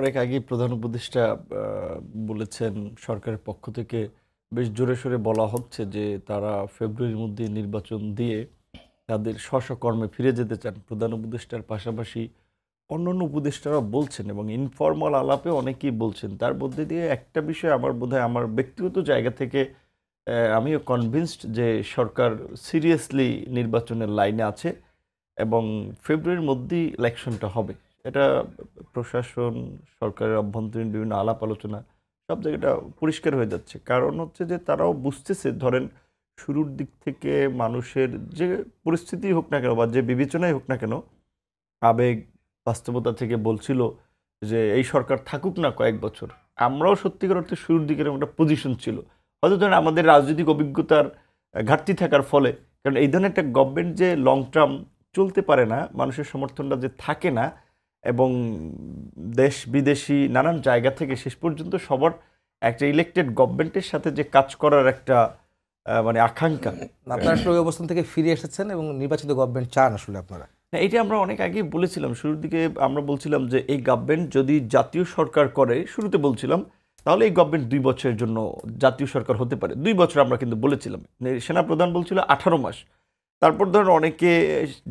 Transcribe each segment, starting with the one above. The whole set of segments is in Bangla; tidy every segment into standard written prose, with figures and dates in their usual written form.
অনেক আগেই প্রধান উপদেষ্টা বলেছেন সরকারের পক্ষ থেকে বেশ জোরে সোরে বলা হচ্ছে যে তারা ফেব্রুয়ারির মধ্যে নির্বাচন দিয়ে তাদের স্ব-স্ব-কর্মে ফিরে যেতে চান। প্রধান উপদেষ্টার পাশাপাশি অন্যান্য উপদেষ্টারাও বলছেন এবং ইনফরমাল আলাপে অনেকেই বলছেন। তার মধ্যে দিয়ে একটা বিষয় আমার বোধহয় আমার ব্যক্তিগত জায়গা থেকে আমিও কনভিন্সড যে সরকার সিরিয়াসলি নির্বাচনের লাইনে আছে এবং ফেব্রুয়ারির মধ্যেই ইলেকশনটা হবে। এটা প্রশাসন, সরকারের অভ্যন্তরীণ বিভিন্ন আলাপ আলোচনা সব জায়গাটা পরিষ্কার হয়ে যাচ্ছে। কারণ হচ্ছে যে তারাও বুঝতেছে ধরেন শুরুর দিক থেকে মানুষের যে পরিস্থিতি হোক না কেন বা যে বিবেচনাই হোক না কেন, আবেগ বাস্তবতা থেকে বলছিল যে এই সরকার থাকুক না কয়েক বছর। আমরাও সত্যিকার অর্থে শুরুর দিকের একটা পজিশন ছিল। হয়তো ধরেন আমাদের রাজনৈতিক অভিজ্ঞতার ঘাটতি থাকার ফলে, কারণ এই ধরনের একটা গভর্নমেন্ট যে লং টার্ম চলতে পারে না, মানুষের সমর্থনটা যে থাকে না এবং দেশ বিদেশি নানান জায়গা থেকে শেষ পর্যন্ত সবার একটা ইলেকটেড গভর্নমেন্টের সাথে যে কাজ করার একটা মানে আকাঙ্ক্ষা। আপনারা আসলে ওই অবস্থান থেকে ফিরে এসেছেন এবং নির্বাচিত গভর্নমেন্ট চান আসলে আপনারা। না, এটা আমরা অনেক আগেই বলেছিলাম। শুরুর দিকে আমরা বলছিলাম যে এই গভর্নমেন্ট যদি জাতীয় সরকার করে, শুরুতে বলছিলাম তাহলে এই গভর্নমেন্ট 2 বছরের জন্য জাতীয় সরকার হতে পারে। 2 বছর আমরা কিন্তু বলেছিলাম। সেনাপ্রধান বলছিল 18 মাস। তারপর ধরেন অনেকে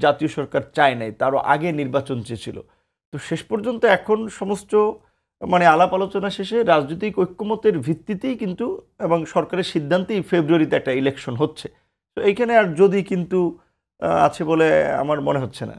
জাতীয় সরকার চায় নাই, তারও আগে নির্বাচন চেয়েছিল। তো শেষ পর্যন্ত এখন সমস্ত মানে আলাপ আলোচনা শেষে রাজনৈতিক ঐক্যমতের ভিত্তিতেই কিন্তু এবং সরকারের সিদ্ধান্তেই ফেব্রুয়ারিতে একটা ইলেকশন হচ্ছে। তো এইখানে আর যদি কিন্তু আছে বলে আমার মনে হচ্ছে না।